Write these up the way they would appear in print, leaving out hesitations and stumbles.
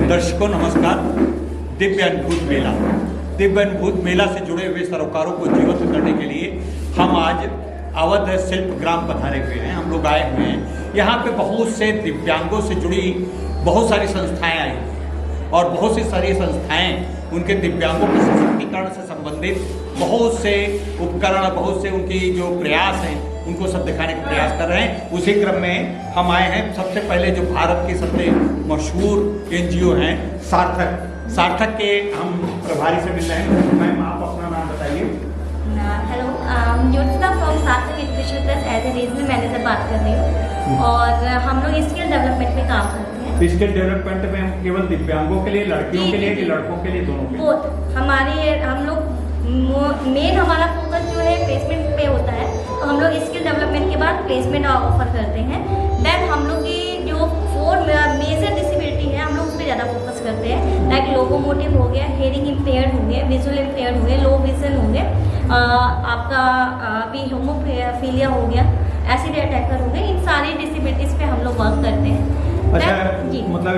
दर्शकों नमस्कार। दिव्य अनुभूत मेला से जुड़े हुए सरोकारों को जीवित करने के लिए हम आज अवध शिल्प ग्राम पधारे हुए हैं। हम लोग आए हुए हैं। यहाँ पे बहुत से दिव्यांगों से जुड़ी बहुत सारी संस्थाएं आई और बहुत सी सारी संस्थाएं उनके दिव्यांगों के सशक्तिकरण से संबंधित बहुत से उपकरण, बहुत से उनकी जो प्रयास हैं उनको सब दिखाने का प्रयास कर रहे हैं। उसी क्रम में हम आए हैं। सबसे पहले जो भारत के सबसे मशहूर NGO हैं सार्थक के हम प्रभारी से मिल रहे हैं। मैम आप अपना नाम बताइए। Hello, Jyotika from Sarthak education trust as a regional manager बात कर रही हूँ और हम लोग स्किल डेवलपमेंट में काम करते हैं। स्किल डेवलपमेंट में हम केवल दिव्यांगों के लिए, लड़कियों के लिए कि लड़कों के लिए, दोनों के लिए? हम लोग मेन हमारा फोकस जो है प्लेसमेंट पे होता है, तो हम लोग स्किल डेवलपमेंट के बाद प्लेसमेंट ऑफर करते हैं। देन हम लोग की जो 4 मेजर डिसेबिलिटी है हम लोग उस पर ज़्यादा फोकस करते हैं। लाइक लोकोमोटिव हो गया, हेयरिंग इम्पेयर्ड हो गया, विजुअल इम्पेयर्ड हो गया, लो विजन हो गया, आपका भी होमोफीलिया हो गया, एसिड अटैकर हो गया। इन सारी डिसेबिलिटीज़ पे हम लोग वर्क करते हैं। अच्छा, जी मतलब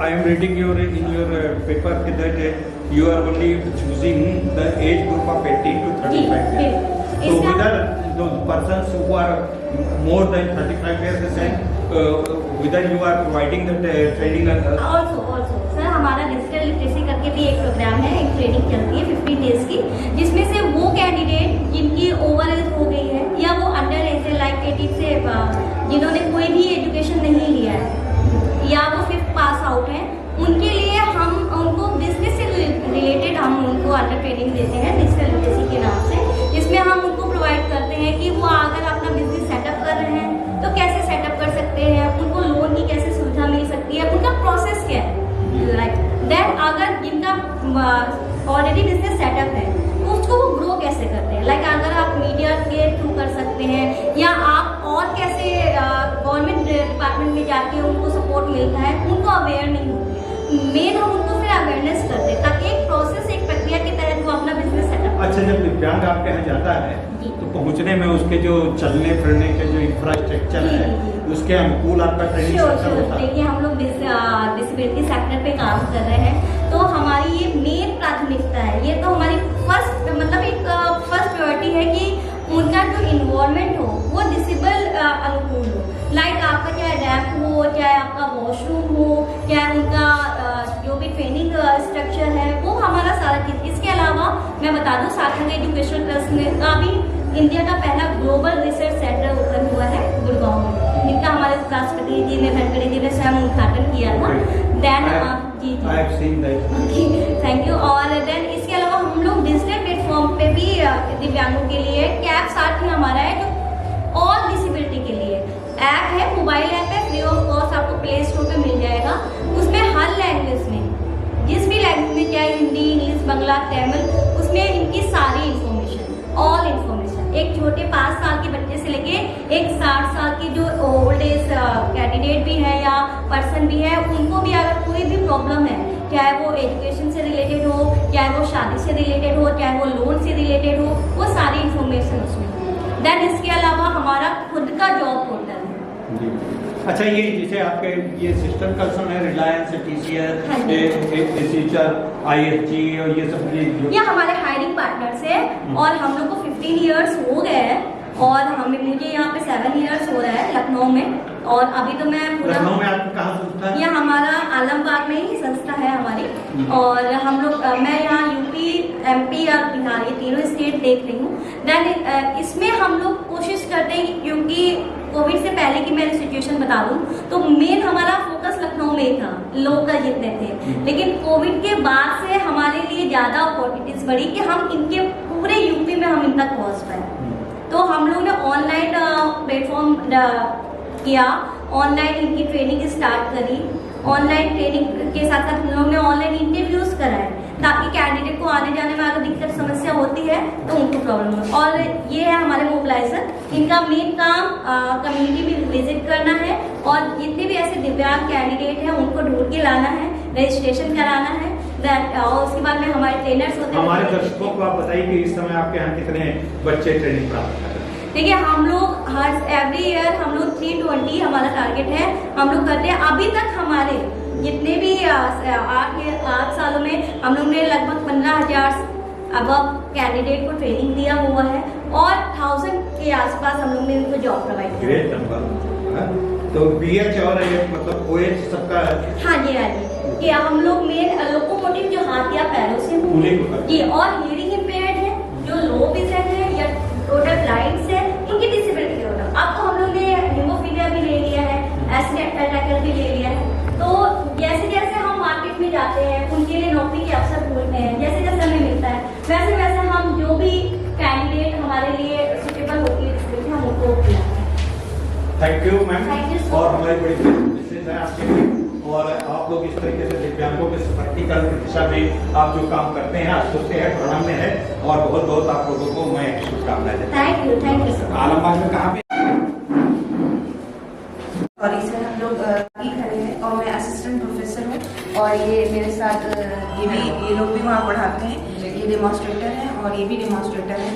I am reading in your paper that you are only choosing the age group of 18 to 35 years. So whether the persons who are more than 35 years whether you are providing the training also sir हमारा digital literacy करके भी एक programme है, एक training चलती है 15 days की, जिसमें से वो कैंडिडेट जिनकी ओवर एज हो गई है या वो अंडर एज है, लाइक 18 से जिन्होंने कोई भी एजुकेशन नहीं लिया है या वो 5th पास आउट हैं, उनके लिए हम उनको बिजनेस से रिलेटेड हम उनको अंडर ट्रेनिंग देते हैं डिजिटल लिटरेसी के नाम से, जिसमें हम उनको प्रोवाइड करते हैं कि वो अगर अपना बिजनेस सेटअप कर रहे हैं तो कैसे सेटअप कर सकते हैं, उनको लोन की कैसे सुविधा मिल सकती है, उनका प्रोसेस क्या है। लाइक देन अगर जिनका ऑलरेडी बिजनेस सेटअप है तो उसको वो ग्रो कैसे करते हैं। लाइक अगर आप मीडिया के थ्रू कर सकते हैं या आप और कैसे गवर्नमेंट डिपार्टमेंट में जाके उनको सपोर्ट मिलता है, उनको अवेयर नहीं होती। मेन हम उनको फिर अवेयरनेस करते हैं ताकि एक प्रोसेस, एक प्रक्रिया के तहत वो अपना बिजनेस सेटअप। अच्छा, जब दिव्यांग आपके यहाँ जाता है तो पहुँचने में उसके जो चलने फिरने के जो इंफ्रास्ट्रक्चर है उसके अनुकूल आपका ट्रेनिंग सेक्टर होता है? देखिए हम लोग डिसेबिलिटी सेक्टर पे काम कर रहे हैं, तो हमारी ये मेन प्राथमिकता है। ये तो हमारी फर्स्ट प्रायोरिटी है कि उनका जो इन्वायरमेंट हो वो डिसेबल अनुकूल हो। लाइक आपका चाहे रैंप हो, चाहे आपका वॉशरूम हो, चाहे उनका जो भी ट्रेनिंग स्ट्रक्चर है वो हमारा सारा चीज़। इसके अलावा मैं बता दूं सार्थक एजुकेशन ट्रस्ट में का भी इंडिया का पहला ग्लोबल रिसर्च सेंटर ओपन हुआ है गुड़गांव में, जिनका हमारे राष्ट्रपति जी ने, धनखड़ जी ने स्वयं उद्घाटन किया था। Then thank you. और देन इसके अलावा हम लोग डिजिटल प्लेटफॉर्म पे भी दिव्यांगों के लिए कैप साथ ही हमारा है जो ऑल डिसेबिलिटी के लिए ऐप है, मोबाइल ऐप है, फ्री ऑफ कॉस्ट आपको प्ले स्टोर पे मिल जाएगा। उसमें हर लैंग्वेज में, जिस भी लैंग्वेज में, चाहे हिंदी, इंग्लिश, बंगला, तमिल, उसमें इनकी सारी इन्फॉर्मेशन, ऑल इन्फॉर्मेशन, एक छोटे 5 साल के बच्चे से लेके एक 60 साल की जो ओल्ड एज कैंडिडेट भी है या पर्सन भी है, उनको भी अगर कोई भी प्रॉब्लम है, चाहे वो एजुकेशन से रिलेटेड हो, चाहे वो शादी से रिलेटेड हो, चाहे वो लोन से रिलेटेड हो, वो सारी इन्फॉर्मेशन उसमें। देन इसके अलावा हमारा खुद का जॉब पोर्टल है। अच्छा, ये जैसे आपके ये सिस्टम कंसर्न है, रिलायंस, TCS, एसीचर, ISG और ये सब ये हमारे हायरिंग पार्टनर्स है और हम लोग को 15 इयर्स हो गए हैं और मुझे यहाँ पे 7 इयर्स हो रहा है लखनऊ में। और अभी तो मैं लखनऊ में आपका कहाँ संस्था है? ये हमारा आलमबाग में ही संस्था है हमारी। और हम लोग मैं यहाँ UP, MP और बिहार ये तीनों स्टेट देख रही हूँ। देन इसमें हम लोग कोशिश करते हैं क्योंकि कोविड से पहले की मैं सिचुएशन बता दूं तो मेन हमारा फोकस लखनऊ में ही था, लोकल जितने थे। लेकिन कोविड के बाद से हमारे लिए ज़्यादा अपॉर्चुनिटीज बढ़ी कि हम इनके पूरे यूपी में हम इन तक पहुँच पाए। तो हम लोग ने ऑनलाइन प्लेटफॉर्म किया, ऑनलाइन इनकी ट्रेनिंग स्टार्ट करी। ऑनलाइन ट्रेनिंग के साथ साथ हम लोग ने ऑनलाइन इंटरव्यूज़ कराए ताकि कैंडिडेट को आने जाने में अगर दिक्कत समस्या होती है तो उनको प्रॉब्लम हो। और ये है हमारे मोबिलाइजर, इनका मेन काम कम्युनिटी में विजिट करना है और जितने भी ऐसे दिव्यांग कैंडिडेट हैं उनको ढूंढ के लाना है, रजिस्ट्रेशन कराना है। और उसके बाद में हमारे ट्रेनर्स होते हैं। हमारे दर्शकों को आप बताइए कि इस समय आपके यहाँ कितने बच्चे ट्रेनिंग प्राप्त कर रहे हैं? देखिए हम लोग एवरी ईयर हम लोग 320 हमारा टारगेट है, हम लोग करते हैं। अभी तक हमारे जितने भी 8 सालों में हम लोग ने लगभग 15,000 अबव कैंडिडेट को ट्रेनिंग दिया हुआ है और 1000 के आसपास हम लोग ने इनको जॉब प्रोवाइड किया। Great number. तो BH और मतलब OH सबका? हाँ जी कि हम लोग मेन लोकोमोटिव जो हाथ या पैरों से जी, और हियरिंग इम्पेयर्ड है, जो लो विजन है या टोटल ब्लाइंड्स है, इनकी डिसेबिलिटी के टोटल। अब तो हम लोग ने हीमोफीलिया भी ले लिया है, एसिड अटैकर भी ले लिया है। तो जैसे जैसे हम मार्केट में जाते हैं, उनके लिए नौकरी के अवसर ढूंढते हैं, जैसे जैसे हमें मिलता है वैसे वैसे हम जो भी कैंडिडेट हमारे लिए सुटेबल होती है हम उनको बुलाते हैं। Thank you ma'am. Thank you so और हमारी बड़ी कोशिश है आपके लिए, और आप लोग इस तरीके से दिव्यांगों के सशक्तिकरण की दिशा में आप जो काम करते हैं स्तुत्य है, प्रणम्य है, और बहुत बहुत आप लोगों को मैं शुभकामनाएं देता हूं। Thank you sir. आलमबाग में कहाँ पे? और इसे हम लोग अभी खड़े हैं और मैं असिस्टेंट प्रोफेसर हूँ और ये मेरे साथ ये लोग भी वहाँ पढ़ाते हैं। ये डेमोन्स्ट्रेटर हैं और ये भी डेमोन्स्ट्रेटर हैं।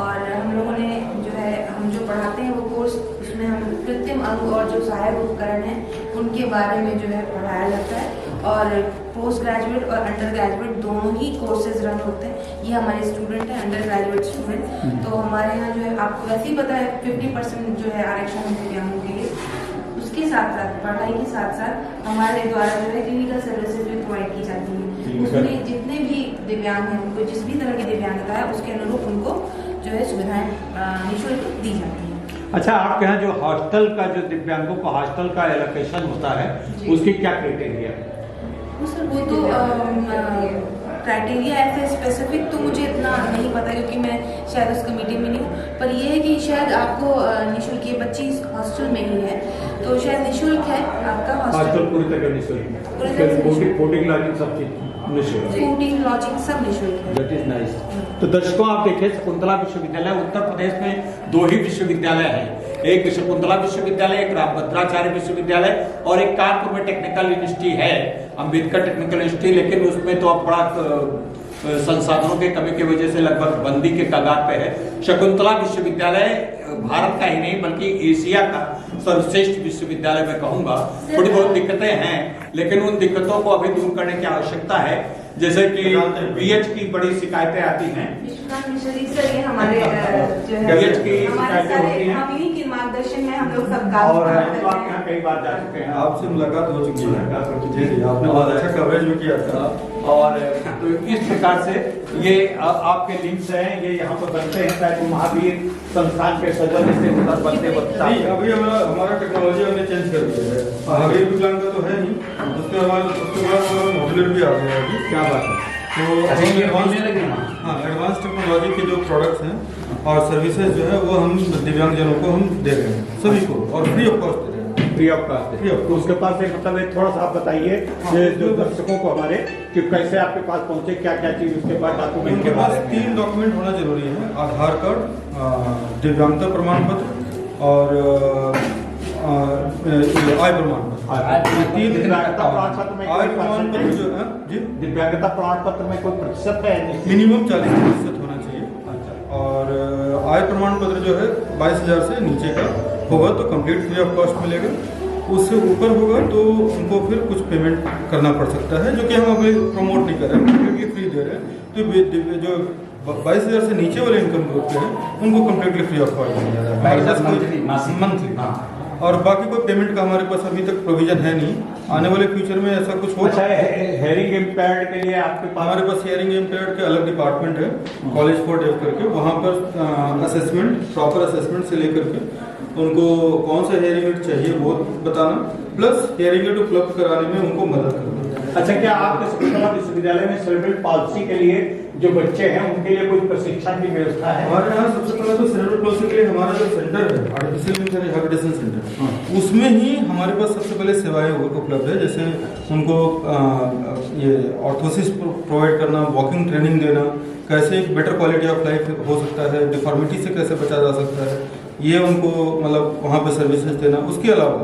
और हम लोगों ने जो है हम जो पढ़ाते हैं वो कोर्स, उसमें हम कृत्रिम अंग और जो सहायक उपकरण हैं उनके बारे में जो है पढ़ाया जाता है। और पोस्ट ग्रेजुएट और अंडर ग्रेजुएट दोनों ही कोर्सेज रन होते हैं। ये हमारे स्टूडेंट हैं, अंडर ग्रेजुएट स्टूडेंट। तो हमारे यहाँ जो है आपको वैसे ही पता है 50% जो है आरक्षण दिव्यांगों के लिए। उसके साथ साथ पढ़ाई के साथ साथ हमारे द्वारा जो है क्लिनिकल सर्विसेज भी प्रोवाइड की जाती है। उसमें जितने भी दिव्यांग हैं उनको जिस भी तरह की दिव्यांगता है उसके अनुरूप उनको जो है सुविधाएं निःशुल्क दी जाती हैं। अच्छा, आपके यहाँ जो हॉस्टल का जो दिव्यांगों को हॉस्टल का एलोकेशन होता है उसकी क्या क्राइटेरिया है? सर वो तो क्राइटेरिया ऐसे स्पेसिफिक तो मुझे इतना नहीं पता क्योंकि मैं शायद उस कमेटी में नहीं हूँ। पर ये है कि शायद आपको निःशुल्क, ये बच्ची हॉस्टल में ही है तो शायद निःशुल्क है आपका हॉस्टल पूरी तरह निःशुल्क, फूडिंग लॉजिंग सब चीज निःशुल्क, फूडिंग लॉजिंग सब निःशुल्क है। That is nice. तो दर्शकों, आप देखिए शकुंतला विश्वविद्यालय, उत्तर प्रदेश में 2 ही विश्वविद्यालय हैं, एक शकुंतला विश्वविद्यालय, एक रामभद्राचार्य विश्वविद्यालय और एक कानपुर में टेक्निकल यूनिवर्सिटी है, अम्बेडकर टेक्निकल यूनिवर्सिटी। लेकिन उसमें तो अब बड़ा संसाधनों के कमी की वजह से लगभग बंदी के कगार पे है। शकुंतला विश्वविद्यालय भारत का ही नहीं बल्कि एशिया का सर्वश्रेष्ठ विश्वविद्यालय मैं कहूंगा। थोड़ी बहुत दिक्कतें हैं लेकिन उन दिक्कतों को अभी दूर करने की आवश्यकता है। जैसे कि BH की बड़ी शिकायतें आती हैं, सर ये हमारे जो है BH की शिकायतें होती हैं, हम इन्हीं के मार्गदर्शन में हम लोग सब काम और करते तो आप हैं। यहाँ कई बार जा चुके हैं, आपसे मुलाकात हो चुकी है। जी जी, आपने बहुत अच्छा कवरेज भी किया था। और तो इस प्रकार से ये आपके लिंक्स हैं, ये यहाँ पर बनते हैं ताकि महावीर संस्थान के सदस्य से बनते नहीं, अभी हमारा टेक्नोलॉजी हमने चेंज कर दिया है। महावीर विकलांग का तो है नहीं, उसके बाद मॉड्यूलर भी आ गया है अभी। क्या बात है। तो एडवांस टेक्नोलॉजी के जो प्रोडक्ट्स हैं और सर्विसेज जो है वो हम दिव्यांगजनों को हम दे रहे हैं सभी को, और फ्री ऑफ कॉस्ट दे रहे हैं। Free of cost. तो उसके पास एक मतलब एक थोड़ा सा आप बताइए जो दर्शकों को हमारे कि कैसे आपके पास पहुंचे, क्या क्या चीज, उसके बाद डॉक्यूमेंट उनके के पास बारे में। 3 डॉक्यूमेंट होना जरूरी है, आधार कार्ड, दिव्यांगता प्रमाण पत्र और आय प्रमाण पत्र। 3 दिव्यांगता प्रमाण पत्र में आय प्रमाण पत्र जो है जी, दिव्यांगता प्रमाण पत्र में कोई प्रतिशत है? मिनिमम 40% होना चाहिए। और आय प्रमाण पत्र जो है 22,000 से नीचे का होगा तो कंप्लीट फ्री ऑफ कॉस्ट मिलेगा। उससे ऊपर होगा तो उनको फिर कुछ पेमेंट करना पड़ सकता है, जो कि हम अभी प्रमोट नहीं कर रहे हैं, कम्प्लीटली फ्री दे रहे हैं। तो जो 22,000 से नीचे वाले इनकम ग्रुप के हैं उनको कम्प्लीटली फ्री ऑफ कॉस्ट मिल जाता है मंथली। और बाकी कोई पेमेंट का हमारे पास अभी तक प्रोविजन है नहीं, आने वाले फ्यूचर में ऐसा कुछ हो। अच्छा, हेयरिंग इम्पेयर्ड के लिए आपके पास? हमारे पास हियरिंग इम्पेयर्ड के अलग डिपार्टमेंट है, कॉलेज फॉर डेफ करके। वहाँ पर असेसमेंट, प्रॉपर असेसमेंट से लेकर के उनको कौन सा हियरिंग एड चाहिए वो बताना, प्लस हियरिंग एड उपलब्ध कराने में उनको मदद करना। अच्छा, क्या आपके शकुंतला विश्वविद्यालय में सेरेब्रल पाल्सी के लिए जो बच्चे हैं उनके लिए कुछ प्रशिक्षण की व्यवस्था है? हमारे यहाँ सबसे पहले तो सेरेब्रल पाल्सी के लिए हमारा जो सेंटर है आर्टिफिशियल रिहैबिलिटेशन सेंटर, उसमें ही हमारे पास सबसे पहले सेवाएं उपलब्ध है। जैसे उनको ये ऑर्थोसिस प्रोवाइड करना, वॉकिंग ट्रेनिंग देना, कैसे एक बेटर क्वालिटी ऑफ लाइफ हो सकता है, डिफॉर्मिटी से कैसे बचा जा सकता है, ये उनको मतलब वहाँ पे सर्विसेज देना। उसके अलावा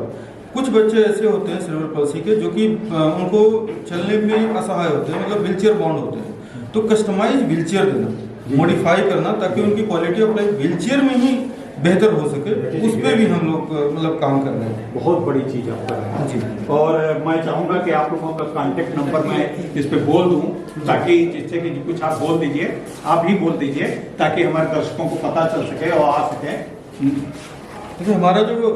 कुछ बच्चे ऐसे होते हैं सेरेब्रल पाल्सी के जो कि उनको चलने में असहाय होते हैं, मतलब व्हीलचेयर बाउंड होते हैं, तो कस्टमाइज व्हीलचेयर देना, मॉडिफाई करना ताकि उनकी क्वालिटी ऑफ लाइफ व्हीलचेयर में ही बेहतर हो सके, उसमें भी हम लोग मतलब काम कर रहे हैं। बहुत बड़ी चीज़ आप कर रहे हैं जी। और मैं चाहूँगा कि आप लोगों का कांटेक्ट नंबर मैं इस पे बोल दूँ, ताकि जिससे कि कुछ आप बोल दीजिए, आप ही बोल दीजिए, ताकि हमारे दर्शकों को पता चल सके और आ सके। देखिए, हमारा जो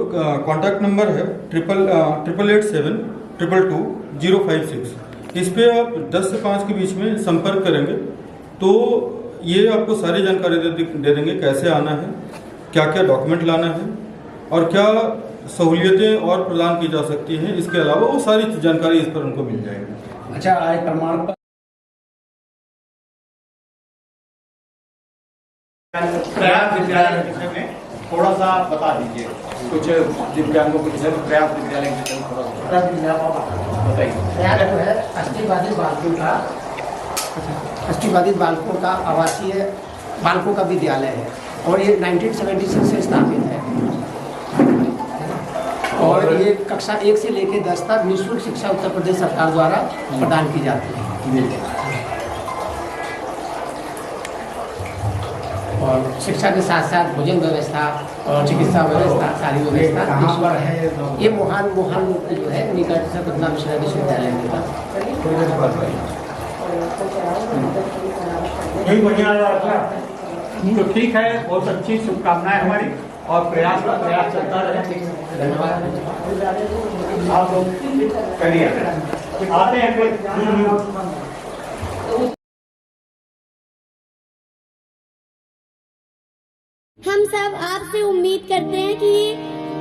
कॉन्टैक्ट नंबर है 8887222056, इस पे आप 10 से 5 के बीच में संपर्क करेंगे तो ये आपको सारी जानकारी दे देंगे, कैसे आना है, क्या क्या डॉक्यूमेंट लाना है और क्या सहूलियतें और प्रदान की जा सकती हैं। इसके अलावा वो सारी जानकारी इस पर उनको मिल जाएगी। अच्छा, आय प्रमाण पत्र प्रयास विद्यालय के विषय में थोड़ा सा बता दीजिए, कुछ दिव्यांगों के विषय में प्रयास विद्यालय के विषय में थोड़ा बताइए। प्रयास जो है अष्टबाधित बालकों का आवासीय बालकों का विद्यालय है और ये 1976 से स्थापित है और ये कक्षा 1 से लेकर 10 तक निःशुल्क शिक्षा उत्तर प्रदेश सरकार द्वारा प्रदान की जाती है और शिक्षा के साथ साथ भोजन व्यवस्था और चिकित्सा व्यवस्था, सारी व्यवस्था कहाँ पर है? ये मोहान जो है निकट से पटना विश्वविद्यालय के पास। तो ठीक है, बहुत अच्छी शुभकामनाएं हमारी और प्रयास चलता रहे। धन्यवाद। आप लोग करिए, आते हैं फिर। हम सब आपसे उम्मीद करते हैं कि ये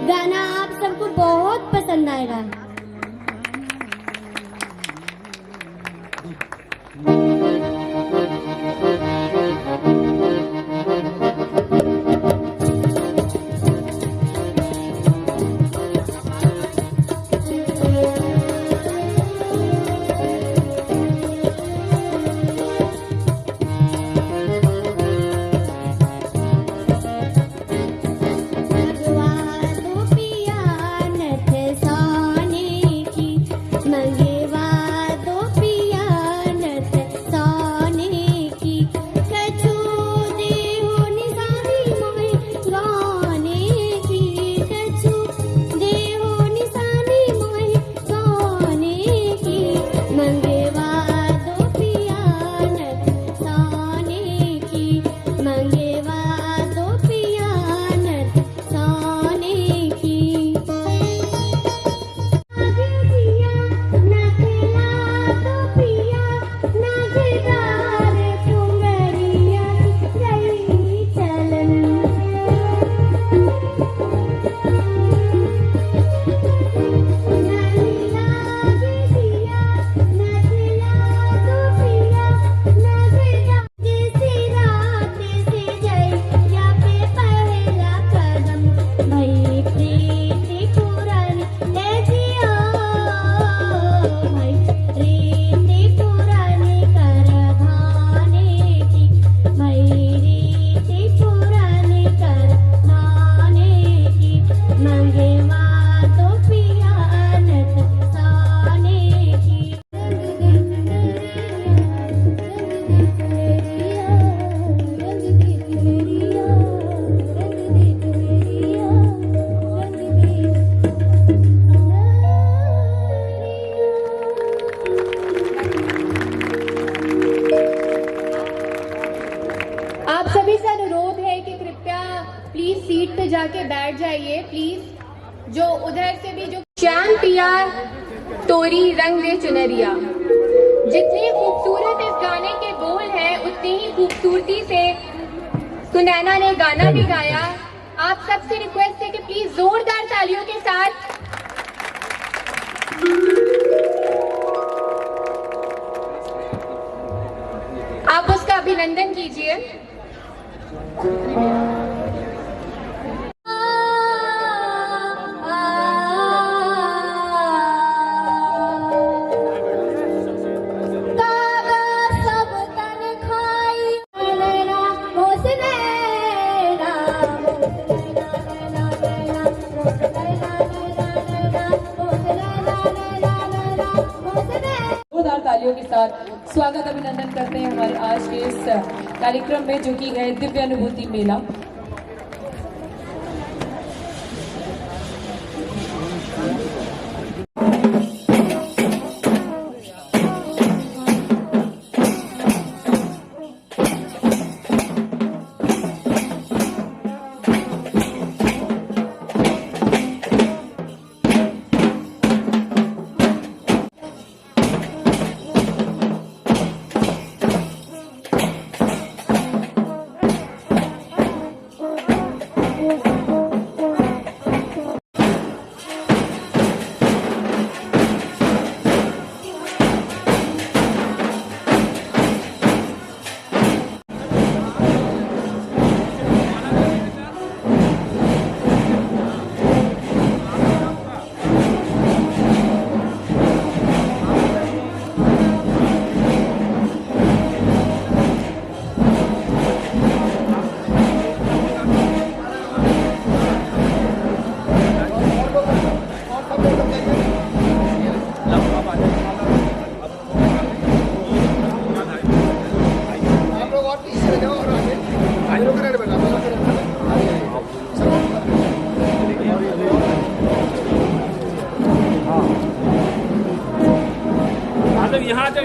गाना आप सबको बहुत पसंद आएगा। सीट पे जाके बैठ जाइए प्लीज। जो उधर से भी जो श्याम पिया तोरी रंग दे चुनरिया, जितनी खूबसूरत इस गाने के बोल हैं उतनी ही खूबसूरती से सुनैना ने गाना भी गाया। आप सबसे रिक्वेस्ट है कि प्लीज जोरदार तालियों के साथ आप उसका अभिनंदन कीजिए। तालियों के साथ स्वागत अभिनंदन करते हैं हमारे आज के इस कार्यक्रम में, जो कि है दिव्य अनुभूति मेला।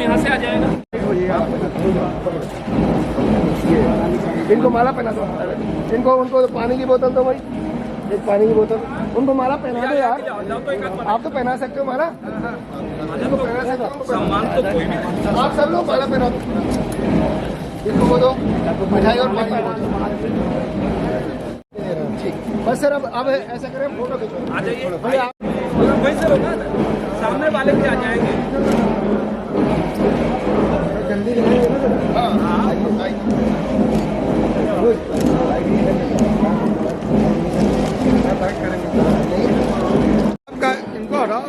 यहाँ से आ जाएगा। इनको माला पहना दो, इनको उनको पानी की बोतल दो भाई, एक पानी की बोतल, उनको माला पहना दो यार। आप तो पहना सकते हो माला, इनको पहना सकते हो, सम्मान तो कोई भी नहीं। आप सब लोग माला पहना दो, इनको वो दो मिठाई और पानी। ठीक, बस सर अब ऐसा करें, फोटो खींचो, आ जाइए वहीं से होगा ना, सामने वाले भी आ जाएंगे। जल्दी हाँ आइए आइए। इनको हटाओ,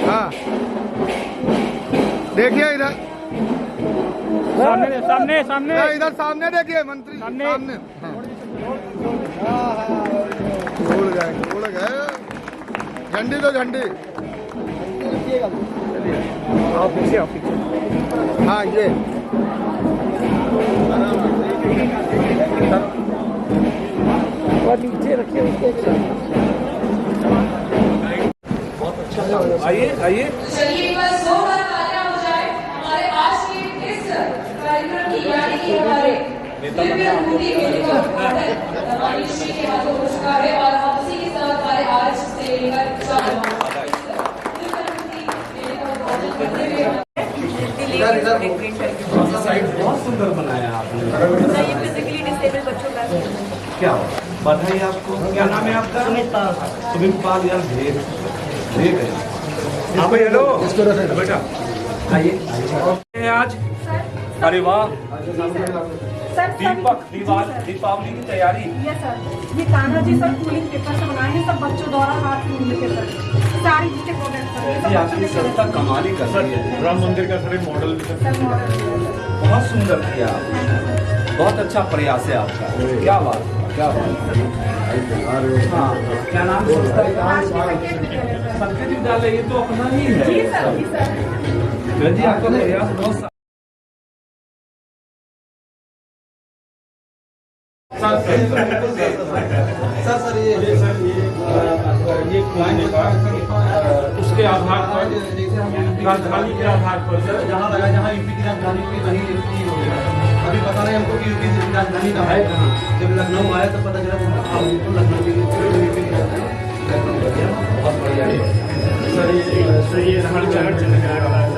हाँ देखिए इधर सामने सामने सामने इधर सामने देखिए मंत्री सामने उड़ गए झंडी तो झंडी। हाँ ये नीचे रखिए उसके। आइए आइए। चलिए बस दो बार तालियां हो जाए हमारे आज के इस कार्यक्रम की यानी कि हमारे दिव्य भूमि मेले का उद्घाटन रवानी श्री के हाथों हो चुका है और हम उसी के साथ हमारे आज से लेकर बहुत सुंदर बनाया आपने। फिजिकली डिसेबल्ड बच्चों का क्या बधाई आपको। क्या नाम है आपका? सुमित पाल। यार भेद है आप। हेलो बेटा आइए आज। अरे वाह, दीपक दीपावली की तैयारी। यस सर, ये Kanha ji sir cooling paper से बनाए हैं, सब बच्चों द्वारा हाथ में मिलके सर, सारी जितने प्रोडक्ट सर ये सब ये आपकी संस्था कमाल ही कर रही है। राम मंदिर का सर मॉडल बहुत सुंदर किया, बहुत अच्छा प्रयास है आपका। क्या बात, क्या बात। हाँ, क्या नाम है? संकेत विद्यालय, ये तो अपना ही है। जी सर, जी सर। जी आपका प्रयास बहुत सर ये खोलने का उसके आधार पर राजधानी के आधार पर सर जहाँ लगा, जहाँ यूपी की राजधानी की वहीं हो गया। अभी पता नहीं हमको कि यूपी की राजधानी का है कहाँ। जब लखनऊ आया तो पता चला लखनऊ की यूपी की राजधानी। बहुत बढ़िया सर, ये हर जगह चलने का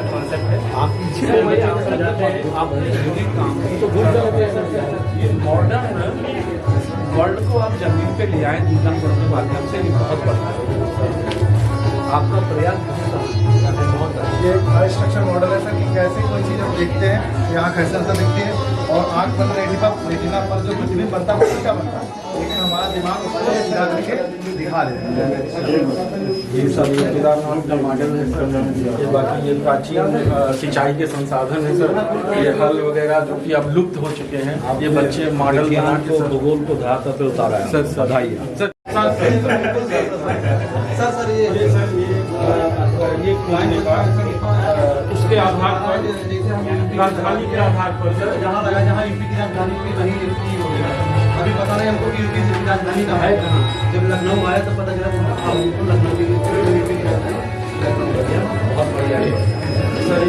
कॉन्सेप्ट है। आप पीछे आप काम तो भूल जाते हैं। ये मॉडर्न वर्ल्ड को आप जमीन पे ले आए जीवन के माध्यम से, ये बहुत बढ़िया है। आपका प्रयास बहुत ये स्ट्रक्चर मॉडल है सर कि कैसे कोई चीज़ हम देखते हैं, यहाँ खैसा सा दिखती है और आँख बंद रेटिना पर जो प्रतिबिंब बनता है वो क्या बनता है, लेकिन हमारा दिमाग उसको सीधा करके दिखा देता है। ये सब केदारनाथ का मॉडल है सर। ये बाकी ये प्राचीन सिंचाई के संसाधन है सर। ये हल वगैरह जो कि अब लुप्त हो चुके हैं, ये बच्चे मॉडल बना के भूगोल को धरातल पे उतारा है सर। बधाई सर। सर ये खोलने का उसके आधार पर राजधानी के आधार पर सर जहाँ लगा, जहाँ यूपी की राजधानी की वहीं हो गया। अभी पता नहीं हमको कि यूपी की राजधानी का है कहाँ। जब लखनऊ आया तो पता चला लखनऊ की यूपी की राजधानी। बहुत बढ़िया सर,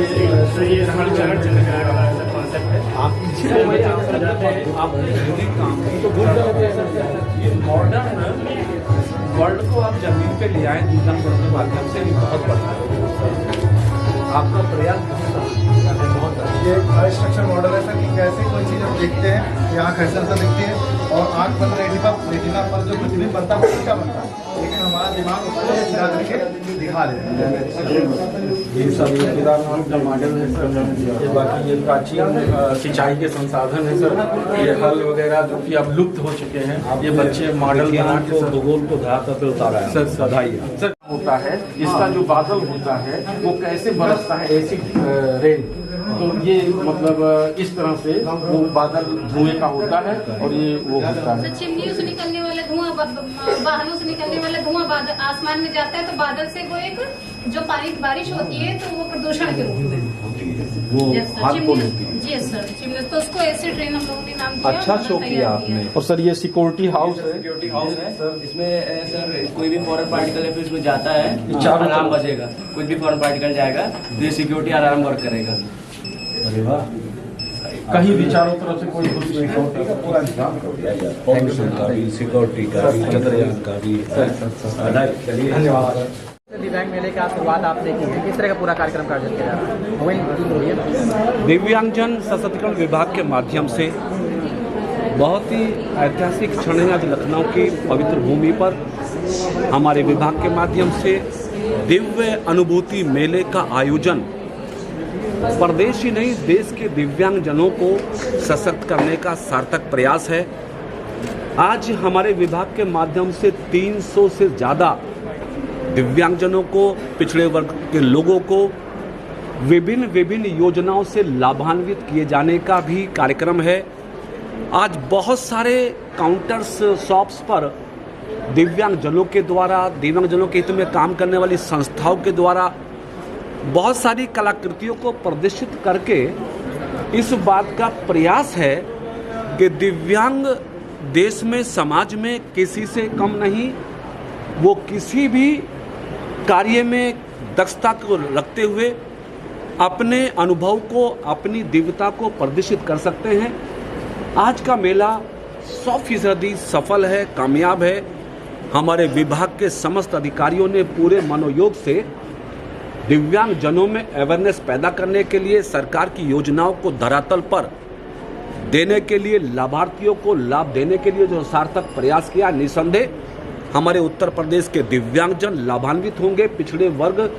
ये हर जगह चलने का कॉन्सेप्ट है। आप पीछे आप काम तो भूल जाते हैं। ये मॉडर्न वर्ल्ड को आप जमीन पे ले आए जीवन के माध्यम से, ये बहुत बढ़िया है। आपका प्रयास बहुत ये स्ट्रक्चर मॉडल है सर कि कैसे कोई चीज़ हम देखते हैं, यहाँ खैसा सा दिखती है और आँख बंद रेटिना पर जो प्रतिबिंब बनता है वो क्या बनता है, लेकिन हमारा दिमाग उसको सीधा करके दिखा देता है। ये सब केदारनाथ का मॉडल है सर। ये बाकी ये प्राचीन सिंचाई के संसाधन है सर। ये हल वगैरह जो कि अब लुप्त हो चुके हैं, ये बच्चे मॉडल बना के भूगोल को धरातल पे उतारा है सर। बधाई सर। होता है इसका जो बादल होता है वो कैसे बरसता है, एसिड रेन। तो ये मतलब इस तरह से वो बादल धुएं का होता है और ये वो होता है। चिमनियों से निकलने वाला धुआं, वाहनों से निकलने वाला धुआं आसमान में जाता है तो बादल से वो एक जो पानी बारिश होती है तो वो प्रदूषण के रूप में वो हाथ धो लेती है। जी सर, तो उसको ऐसे ट्रेन हम लोगों ने नाम दिया। अच्छा शो किया आपने। और सर ये सिक्योरिटी हाउस है, सिक्योरिटी हाउस है सर। इसमें सर कोई भी फॉरेन पार्टिकल है फिर इसमें जाता है, अलार्म बजेगा, कुछ भी फॉरेन पार्टिकल जाएगा तो ये सिक्योरिटी अलार्म वर्क करेगा। अरे वाह, कहीं भी चारों तरफ से कोई कुछ नहीं होगा, पूरा इंतजाम कर दिया गया। पॉल्यूशन का भी, सिक्योरिटी का भी, चंद्रयान का भी। धन्यवाद। दिव्यांग मेले की शुरुआत आपने की है, किस तरह का पूरा कार्यक्रम का आयोजन किया जा रहा है? दिव्यांगजन सशक्तिकरण विभाग के माध्यम से बहुत ही ऐतिहासिक क्षण है। आज लखनऊ की पवित्र भूमि पर हमारे विभाग के माध्यम से दिव्य अनुभूति मेले का आयोजन प्रदेश ही नहीं देश के दिव्यांगजनों को सशक्त करने का सार्थक प्रयास है। आज हमारे विभाग के माध्यम से 300 से ज़्यादा दिव्यांगजनों को, पिछड़े वर्ग के लोगों को विभिन्न योजनाओं से लाभान्वित किए जाने का भी कार्यक्रम है। आज बहुत सारे काउंटर्स, शॉप्स पर दिव्यांगजनों के द्वारा, दिव्यांगजनों के हित में काम करने वाली संस्थाओं के द्वारा बहुत सारी कलाकृतियों को प्रदर्शित करके इस बात का प्रयास है कि दिव्यांग देश में, समाज में किसी से कम नहीं, वो किसी भी कार्य में दक्षता को रखते हुए अपने अनुभव को, अपनी दिव्यता को प्रदर्शित कर सकते हैं। आज का मेला 100% सफल है, कामयाब है। हमारे विभाग के समस्त अधिकारियों ने पूरे मनोयोग से दिव्यांगजनों में अवेयरनेस पैदा करने के लिए, सरकार की योजनाओं को धरातल पर देने के लिए, लाभार्थियों को लाभ देने के लिए जो सार्थक प्रयास किया, निसंदेह हमारे उत्तर प्रदेश के दिव्यांगजन लाभान्वित होंगे। पिछड़े वर्ग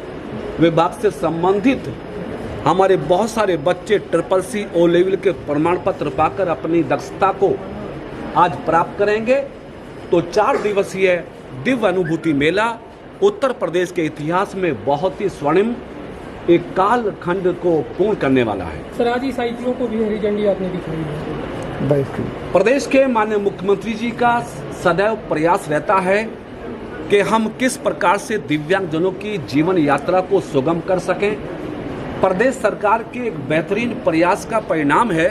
विभाग से संबंधित हमारे बहुत सारे बच्चे CCC O लेवल के प्रमाण पत्र पाकर अपनी दक्षता को आज प्राप्त करेंगे। तो 4 दिवसीय दिव्य अनुभूति मेला उत्तर प्रदेश के इतिहास में बहुत ही स्वर्णिम एक काल खंड को पूर्ण करने वाला है। सर, आज ही साइकिलों को भी हरी झंडी आपने दिखाई है। प्रदेश के माननीय मुख्यमंत्री जी का सदैव प्रयास रहता है कि हम किस प्रकार से दिव्यांगजनों की जीवन यात्रा को सुगम कर सकें। प्रदेश सरकार के एक बेहतरीन प्रयास का परिणाम है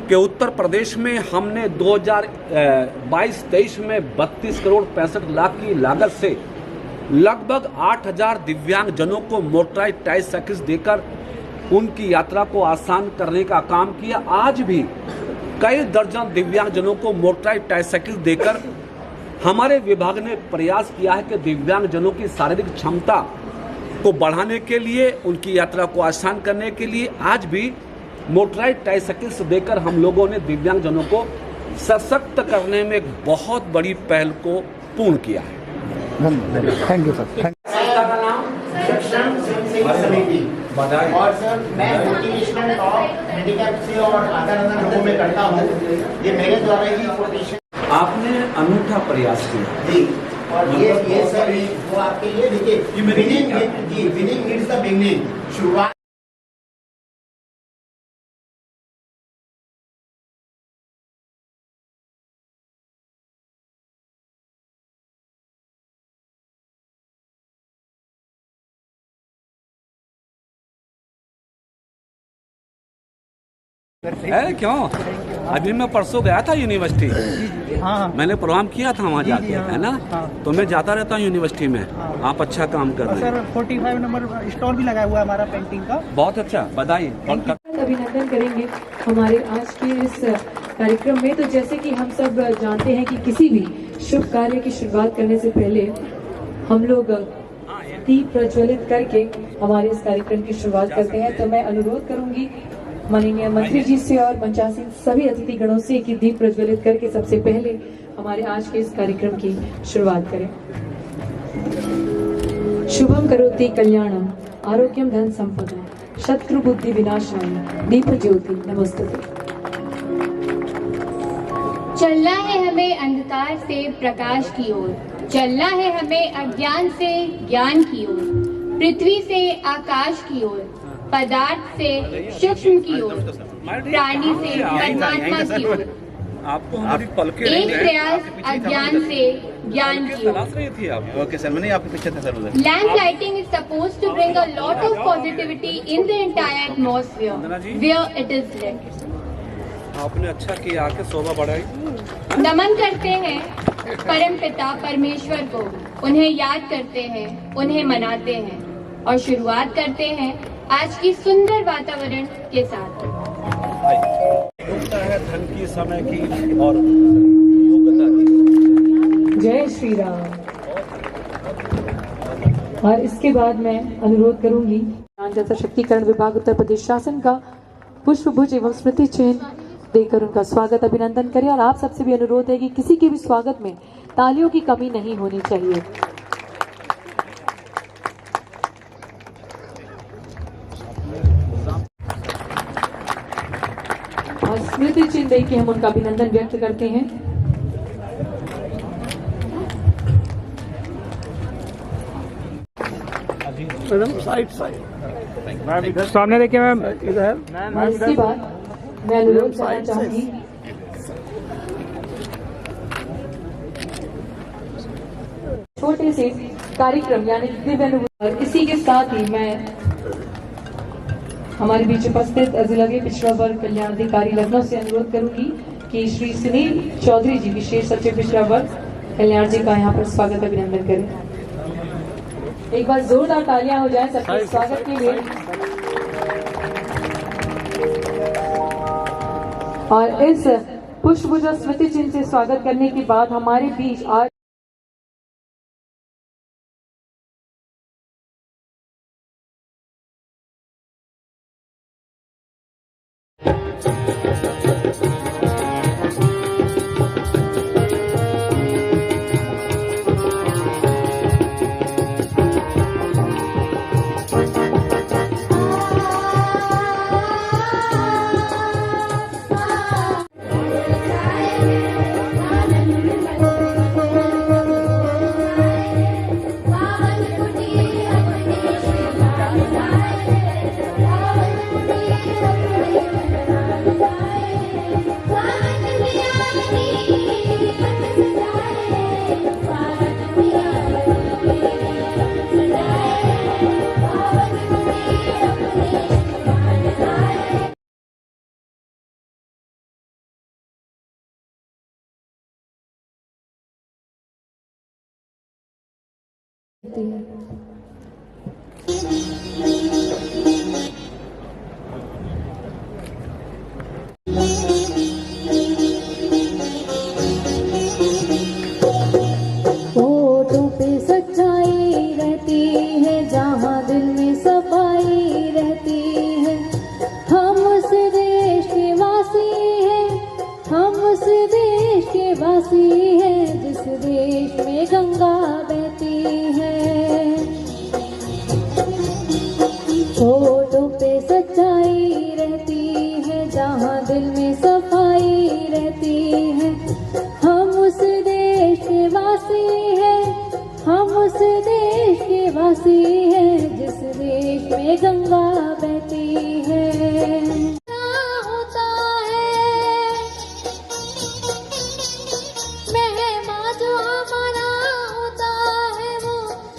कि उत्तर प्रदेश में हमने 2022-23 में 32 करोड़ 65 लाख की लागत से लगभग 8000 दिव्यांगजनों को मोटराइज्ड ट्राईसाइकिल्स देकर उनकी यात्रा को आसान करने का काम किया। आज भी कई दर्जन दिव्यांगजनों को मोटराइज्ड ट्राईसाइकिल देकर हमारे विभाग ने प्रयास किया है कि दिव्यांगजनों की शारीरिक क्षमता को बढ़ाने के लिए, उनकी यात्रा को आसान करने के लिए आज भी मोटराइज्ड ट्राईसाइकिल्स देकर हम लोगों ने दिव्यांगजनों को सशक्त करने में एक बहुत बड़ी पहल को पूर्ण किया है। Thank you sir. संस्था का नाम सक्षम स्वयंसेवी समिति। और सर मैं मोटिवेशनल टॉक हैंडीकैप से और अदर लोगों में करता हूँ। ये मेरे द्वारा ही कोटेशन। आपने अनूठा प्रयास किया जी, और ये सर वो आपके लिए देखिए, विनिंग नीड्स द बिगिनिंग। शुरुआत है क्यों? अभी मैं परसों गया था यूनिवर्सिटी। मैंने प्रोग्राम किया था वहाँ जाके, है ना? तो मैं जाता रहता हूँ यूनिवर्सिटी में। आप अच्छा काम कर रहे हैं। सर 45 नंबर स्टॉल भी लगा हुआ है हमारा पेंटिंग का। बहुत अच्छा, बधाई। अभिनंदन करेंगे हमारे आज के इस कार्यक्रम में। तो जैसे कि हम सब जानते हैं कि किसी भी शुभ कार्य की शुरुआत करने से पहले हम लोग दीप प्रज्वलित करके हमारे इस कार्यक्रम की शुरुआत करते हैं। तो मैं अनुरोध करूंगी माननीय मंत्री जी से और मंचासीन सभी अतिथि गणों से कि दीप प्रज्वलित करके सबसे पहले हमारे आज के इस कार्यक्रम की शुरुआत करें। शुभम करोति कल्याणम आरोग्यम धन संपदा शत्रु बुद्धि विनाशाय दीप ज्योति नमस्ते। चलना है हमें अंधकार से प्रकाश की ओर, चलना है हमें अज्ञान से ज्ञान की ओर, पृथ्वी से आकाश की ओर, पदार्थ से सूक्ष्म की ओर, प्राणी से परमात्मा की ओर। आपको हमारी पलके एक प्रयास अज्ञान से ज्ञान की ओर। तलाश रही थी आप। ओके सर, मैंने आपके पीछे था सर उधर। Lamp lighting is supposed to bring a lot of positivity in the entire atmosphere where it is lit. आपने अच्छा किया, आके शोभा बढ़ाई। नमन करते हैं परम पिता परमेश्वर को, उन्हें याद करते हैं, उन्हें मनाते हैं और शुरुआत करते हैं आज की सुंदर वातावरण के साथ। है धन की, समय की और योग्यता की। जय श्री राम। और इसके बाद मैं अनुरोध करूंगी जल सशक्तिकरण विभाग उत्तर प्रदेश शासन का पुष्प भुज एवं स्मृति चिन्ह देकर उनका स्वागत अभिनंदन करें। और आप सबसे भी अनुरोध है कि किसी के भी स्वागत में तालियों की कमी नहीं होनी चाहिए। और स्मृति चिन्ह देकर हम उनका अभिनंदन व्यक्त करते हैं। मैडम साइड सामने देखिए मैम, इधर। इसके बाद मैं अनुरोध करना चाहूंगी छोटे से कार्यक्रम यानी दिव्य अनुभव। और इसी के साथ ही मैं हमारे बीच उपस्थित जिला के पिछड़ा वर्ग कल्याण अधिकारी लखनऊ से अनुरोध करूंगी कि श्री सुनील चौधरी जी विशेष सचिव पिछड़ा वर्ग कल्याण जी का यहाँ पर स्वागत अभिनंदन करें। एक बार जोरदार तालियां हो जाए सबके स्वागत के लिए। और इस पुष्पभुज स्मृति चिन्ह से स्वागत करने के बाद हमारे बीच आज होठों पे सच्चाई रहती है, जहाँ दिल में सफाई रहती है। हम उस देश के वासी हैं, हम उस देश के वासी हैं, जिस देश में गंगा बहती है। होठों पे सच्चाई रहती है, जहाँ दिल में सफाई रहती है। हम उस देश के वासी हैं, हम उस देश के वासी हैं, जिस देश में गंगा बहती है। होता है मेहमान जो हमारा होता है, वो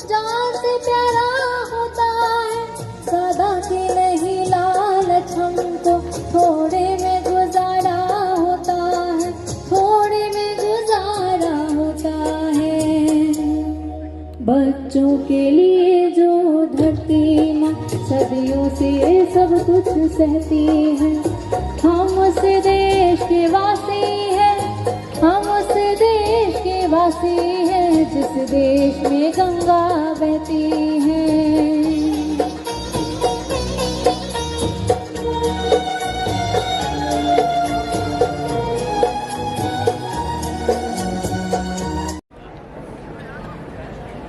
जान से प्यारा होता है। सदा के नहीं लालच हमको थोड़े में गुजारा होता है, थोड़े में गुजारा होता है। बच्चों के लिए जो धरती माँ सदियों से सब कुछ सहती है। हम उस देश के वासी हैं, हम उस देश के वासी हैं, जिस देश में गंगा बहती है।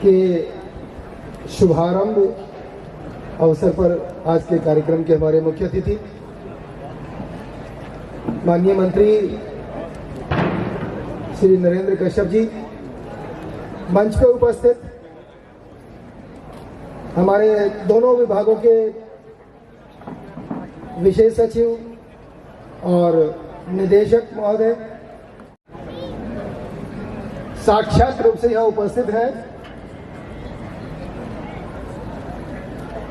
के शुभारंभ अवसर पर आज के कार्यक्रम के हमारे मुख्य अतिथि माननीय मंत्री श्री नरेंद्र कश्यप जी, मंच पर उपस्थित हमारे दोनों विभागों के विशेष सचिव और निदेशक महोदय, साक्षात रूप से यहाँ उपस्थित हैं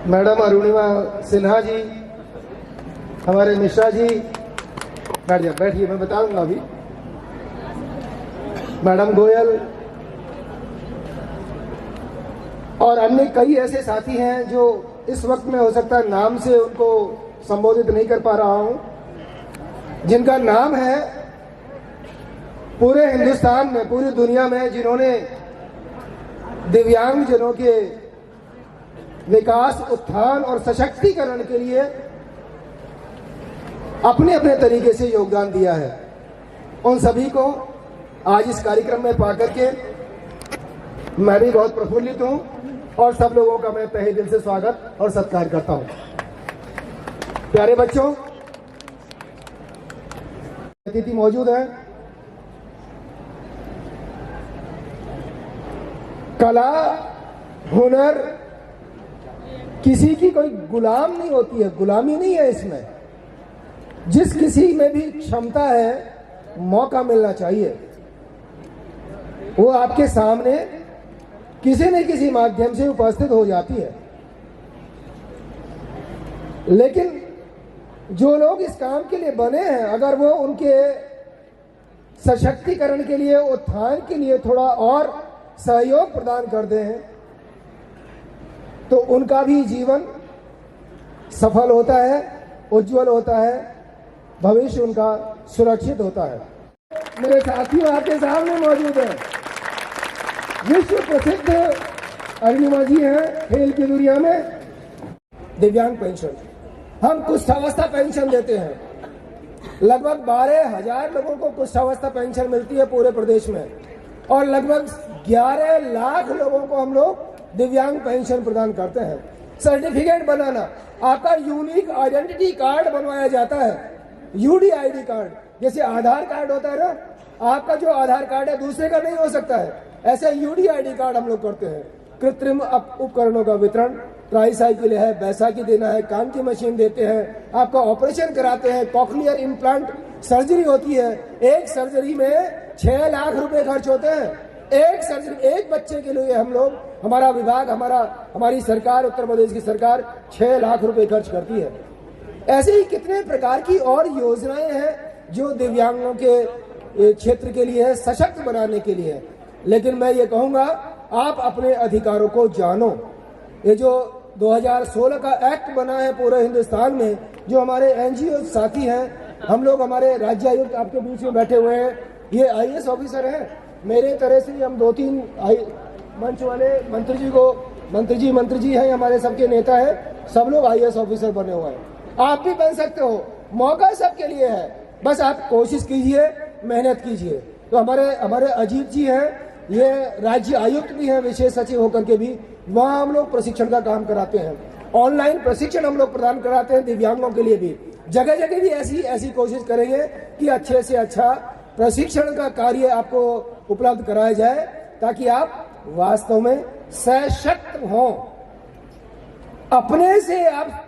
मैडम अरुणिमा सिन्हा जी, हमारे मिश्रा जी, बैठिए मैं बताऊंगा अभी, मैडम गोयल और अन्य कई ऐसे साथी हैं जो इस वक्त में हो सकता है नाम से उनको संबोधित नहीं कर पा रहा हूं, जिनका नाम है पूरे हिंदुस्तान में, पूरी दुनिया में, जिन्होंने दिव्यांगजनों के विकास, उत्थान और सशक्तिकरण के लिए अपने अपने तरीके से योगदान दिया है। उन सभी को आज इस कार्यक्रम में पाकर के मैं भी बहुत प्रफुल्लित हूं और सब लोगों का मैं तहे दिल से स्वागत और सत्कार करता हूं। प्यारे बच्चों, अतिथि मौजूद हैं। कला, हुनर किसी की कोई गुलाम नहीं होती है, गुलामी नहीं है इसमें। जिस किसी में भी क्षमता है, मौका मिलना चाहिए। वो आपके सामने किसी न किसी माध्यम से उपस्थित हो जाती है। लेकिन जो लोग इस काम के लिए बने हैं, अगर वो उनके सशक्तिकरण के लिए, उत्थान के लिए थोड़ा और सहयोग प्रदान कर दें तो उनका भी जीवन सफल होता है, उज्जवल होता है, भविष्य उनका सुरक्षित होता है। मेरे साथियों आपके सामने मौजूद हैं विश्व प्रसिद्ध अरुणिमा जी हैं खेल की दुनिया में। दिव्यांग पेंशन, हम कुष्ठावस्था पेंशन देते हैं। लगभग 12,000 लोगों को कुष्ठावस्था पेंशन मिलती है पूरे प्रदेश में और लगभग 11 लाख लोगों को हम लोग दिव्यांग पेंशन प्रदान करते हैं। सर्टिफिकेट बनाना, आपका यूनिक आइडेंटिटी कार्ड बनवाया जाता है, यूडीआईडी कार्ड, जैसे आधार कार्ड होता है ना, आपका जो आधार कार्ड है दूसरे का नहीं हो सकता है, ऐसे यूडीआईडी कार्ड हम लोग करते हैं। कृत्रिम उपकरणों का वितरण, ट्राईसाइकिल है, बैसाखी देना है, कान की मशीन देते हैं, आपका ऑपरेशन कराते हैं, कॉक्लियर इम्प्लांट सर्जरी होती है। एक सर्जरी में 6 लाख रुपए खर्च होते हैं। एक सर्जरी, एक बच्चे के लिए हम लोग, हमारा विभाग, हमारी सरकार, उत्तर प्रदेश की सरकार 6 लाख रुपए खर्च करती है। ऐसे ही कितने प्रकार की और योजनाएं हैं जो दिव्यांगों के क्षेत्र के लिए है, सशक्त बनाने के लिए है। लेकिन मैं ये कहूंगा, आप अपने अधिकारों को जानो। ये जो 2016 का एक्ट बना है पूरे हिंदुस्तान में, जो हमारे एनजीओ साथी हैं, हम लोग, हमारे राज्य आयुक्त आपके बीच में बैठे हुए हैं, ये आईएएस ऑफिसर हैं। मेरे तरह से हम 2-3 मंच वाले मंत्री जी हैं, हमारे सबके नेता हैं, सब लोग आईएएस ऑफिसर बने हुए हैं। आप भी बन सकते हो, मौका सबके लिए है, बस आप कोशिश कीजिए, मेहनत कीजिए। तो हमारे अजीत जी हैं, ये राज्य आयुक्त भी हैं, विशेष सचिव होकर के भी, वहाँ हम लोग प्रशिक्षण का काम कराते हैं। ऑनलाइन प्रशिक्षण हम लोग प्रदान कराते हैं दिव्यांगों के लिए भी। जगह जगह भी ऐसी कोशिश करेंगे कि अच्छे से अच्छा प्रशिक्षण का कार्य आपको उपलब्ध कराया जाए, ताकि आप वास्तव में सशक्त हों। अपने से आप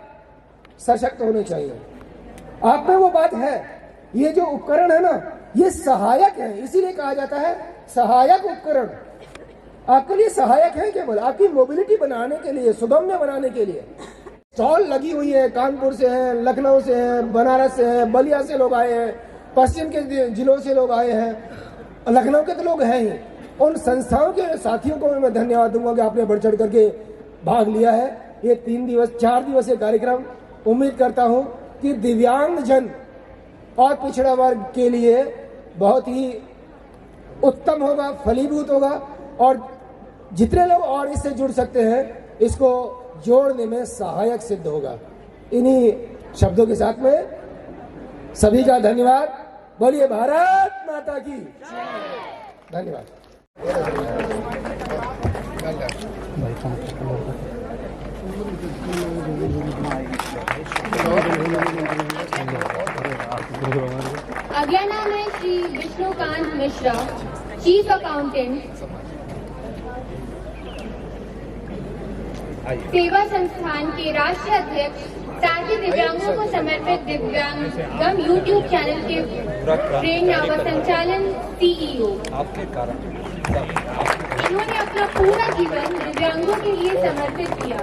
सशक्त होने चाहिए। आप में वो बात है। ये जो उपकरण है ना, ये सहायक है, इसीलिए कहा जाता है सहायक उपकरण। आपके लिए सहायक है, केवल आपकी मोबिलिटी बनाने के लिए, सुगम्य बनाने के लिए। स्टॉल लगी हुई है, कानपुर से है, लखनऊ से है, बनारस से है, बलिया से लोग आए हैं, पश्चिम के जिलों से लोग आए हैं, लखनऊ के तो लोग हैं ही। उन संस्थाओं के साथियों को मैं धन्यवाद दूंगा कि आपने बढ़ चढ़ करके भाग लिया है। ये 4 दिवसीय कार्यक्रम, उम्मीद करता हूं कि दिव्यांग जन और पिछड़ा वर्ग के लिए बहुत ही उत्तम होगा, फलीभूत होगा, और जितने लोग और इससे जुड़ सकते हैं, इसको जोड़ने में सहायक सिद्ध होगा। इन्हीं शब्दों के साथ में सभी का धन्यवाद। बोलिए भारत माता की धन्यवाद। अगला नाम है श्री विष्णुकांत मिश्रा, चीफ अकाउंटेंट, सेवा संस्थान के राष्ट्रीय अध्यक्ष, साथ ही दिव्यांगों को समर्पित दिव्यांगम यूट्यूब चैनल के प्रेरणा व संचालन CEO। आपके कारण इन्होंने अपना पूरा जीवन दिव्यांगों के लिए समर्पित किया।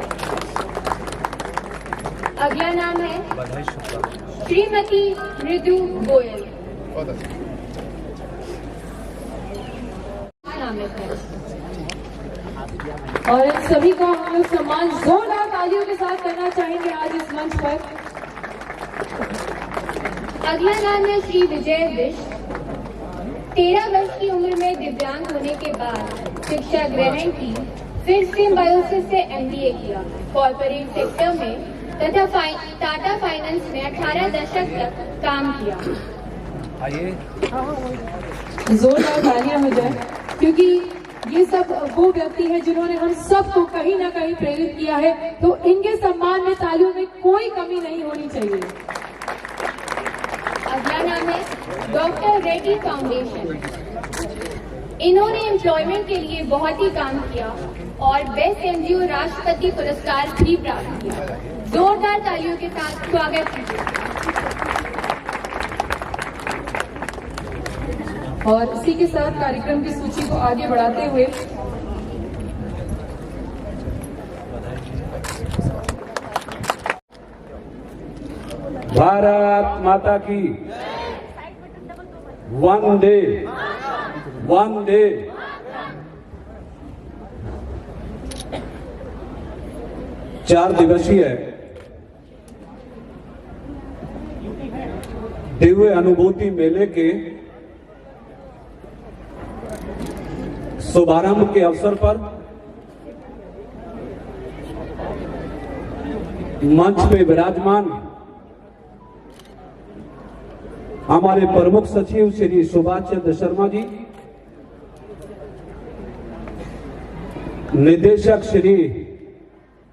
अगला नाम है श्रीमती मृदु गोयल। नामित है और इन सभी का हम लोग सम्मान जोरदार तालियों के साथ करना चाहेंगे आज इस मंच पर। अगला नाम है श्री विजय विश्व। 13 वर्ष की उम्र में दिव्यांग होने के बाद शिक्षा ग्रहण की, फिर सिम्बायोसिस से MBA किया। कॉर्पोरेट सेक्टर में तथा टाटा फाइनेंस में 18 दशक तक काम किया। जोरदार तालियां हो जाए, क्योंकि ये सब वो व्यक्ति हैं जिन्होंने हम सबको कहीं ना कहीं प्रेरित किया है, तो इनके सम्मान में तालियों में कोई कमी नहीं होनी चाहिए। अगला नाम है डॉक्टर रेड्डी फाउंडेशन। इन्होंने एम्प्लॉयमेंट के लिए बहुत ही काम किया और बेस्ट NGO राष्ट्रपति पुरस्कार भी प्राप्त किया। जोरदार तालियों के साथ स्वागत कीजिए। और इसी के साथ कार्यक्रम की सूची को आगे बढ़ाते हुए भारत माता की वंदे वंदे। चार दिवसीय दिव्य अनुभूति मेले के शुभारंभ के अवसर पर मंच पे विराजमान हमारे प्रमुख सचिव श्री सुभाष चंद्र शर्मा जी, निदेशक श्री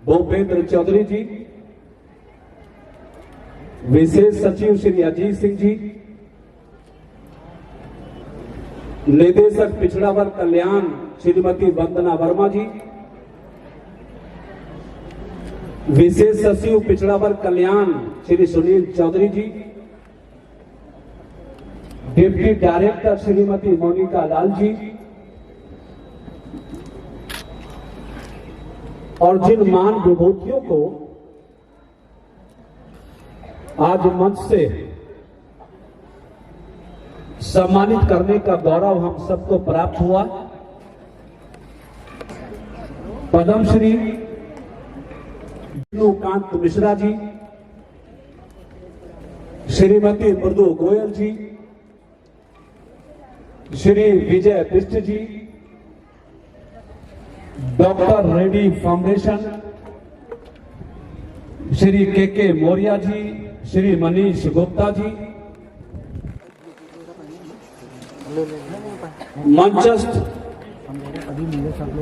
भूपेंद्र चौधरी जी, विशेष सचिव श्री अजीत सिंह जी, निदेशक पिछड़ा वर्ग कल्याण श्रीमती वंदना वर्मा जी, विशेष सचिव पिछड़ा वर्ग कल्याण श्री सुनील चौधरी जी, डिप्टी डायरेक्टर श्रीमती मोनिका लाल जी, और जिन महान विभूतियों को आज मंच से सम्मानित करने का गौरव हम सबको प्राप्त हुआ, पद्मश्री विष्णुकांत मिश्रा जी, श्रीमती मृदु गोयल जी, श्री विजय बिष्ट जी, डॉक्टर रेड्डी फाउंडेशन श्री के मौर्य जी, श्री मनीष गुप्ता जी, मंचस्थ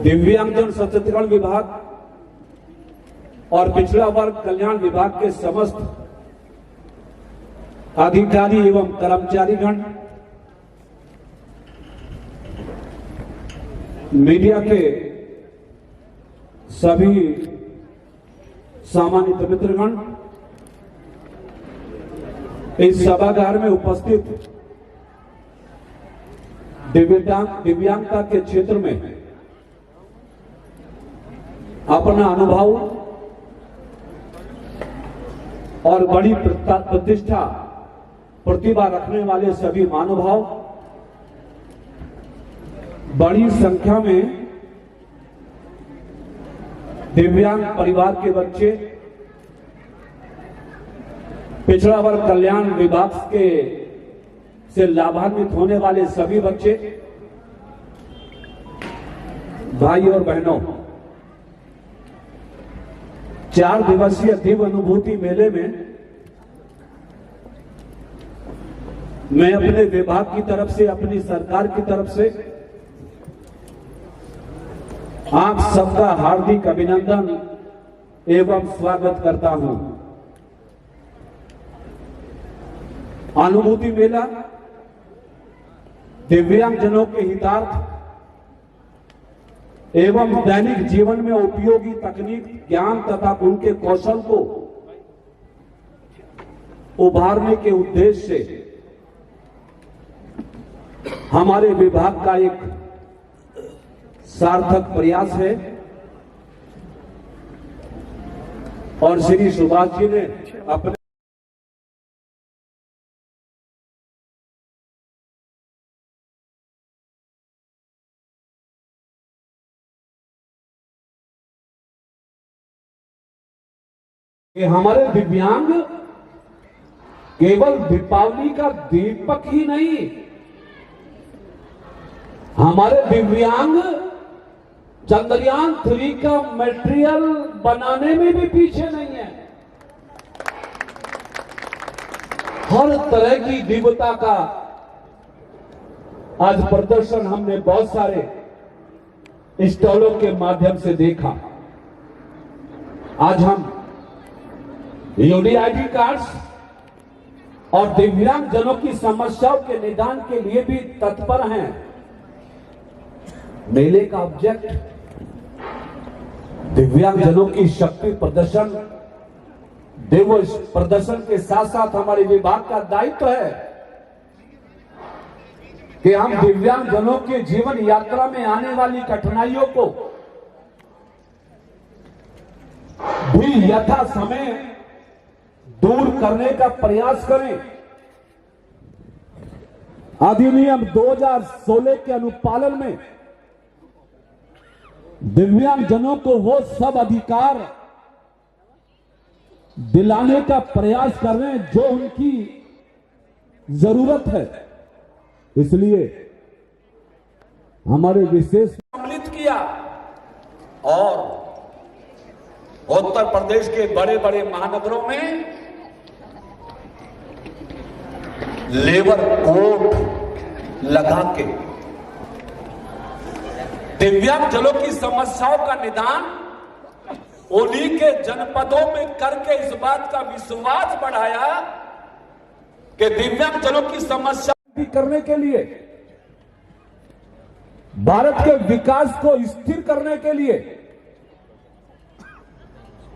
दिव्यांगजन सशक्तिकरण विभाग और पिछड़ा वर्ग कल्याण विभाग के समस्त अधिकारी एवं कर्मचारीगण, मीडिया के सभी सम्मानित मित्रगण, इस सभागार में उपस्थित दिव्यांगता के क्षेत्र में अपना अनुभव और बड़ी प्रतिष्ठा प्रतिभा रखने वाले सभी महानुभाव, बड़ी संख्या में दिव्यांग परिवार के बच्चे, पिछड़ा वर्ग कल्याण विभाग के से लाभान्वित होने वाले सभी बच्चे, भाई और बहनों, 4 दिवसीय दिव्य अनुभूति मेले में मैं अपने विभाग की तरफ से, अपनी सरकार की तरफ से आप सबका हार्दिक अभिनंदन एवं स्वागत करता हूं। अनुभूति मेला दिव्यांगजनों के हितार्थ एवं दैनिक जीवन में उपयोगी तकनीक, ज्ञान तथा उनके कौशल को उभारने के उद्देश्य से हमारे विभाग का एक सार्थक प्रयास है और श्री सुभाष जी ने अपने हमारे दिव्यांग केवल दीपावली का दीपक ही नहीं, हमारे दिव्यांग चंद्रयान 3 का मटेरियल बनाने में भी पीछे नहीं है। हर तरह की दिव्यता का आज प्रदर्शन हमने बहुत सारे स्टॉलों के माध्यम से देखा। आज हम यूडीआईडी कार्ड्स और दिव्यांग जनों की समस्याओं के निदान के लिए भी तत्पर हैं। मेले का ऑब्जेक्ट दिव्यांग जनों की शक्ति प्रदर्शन, दिव्य प्रदर्शन के साथ साथ हमारे विभाग का दायित्व है कि हम दिव्यांग जनों के जीवन यात्रा में आने वाली कठिनाइयों को भी यथा समय दूर करने का प्रयास करें। अधिनियम 2016 के अनुपालन में दिव्यांग जनों को वो सब अधिकार दिलाने का प्रयास कर रहे हैं जो उनकी जरूरत है। इसलिए हमारे विशेष सम्मिलित किया और उत्तर प्रदेश के बड़े बड़े महानगरों में लेबर कोड लगा के दिव्यांग जनों की समस्याओं का निदान उन्हीं के जनपदों में करके इस बात का विश्वास बढ़ाया कि दिव्यांग जनों की समस्या करने के लिए, भारत के विकास को स्थिर करने के लिए,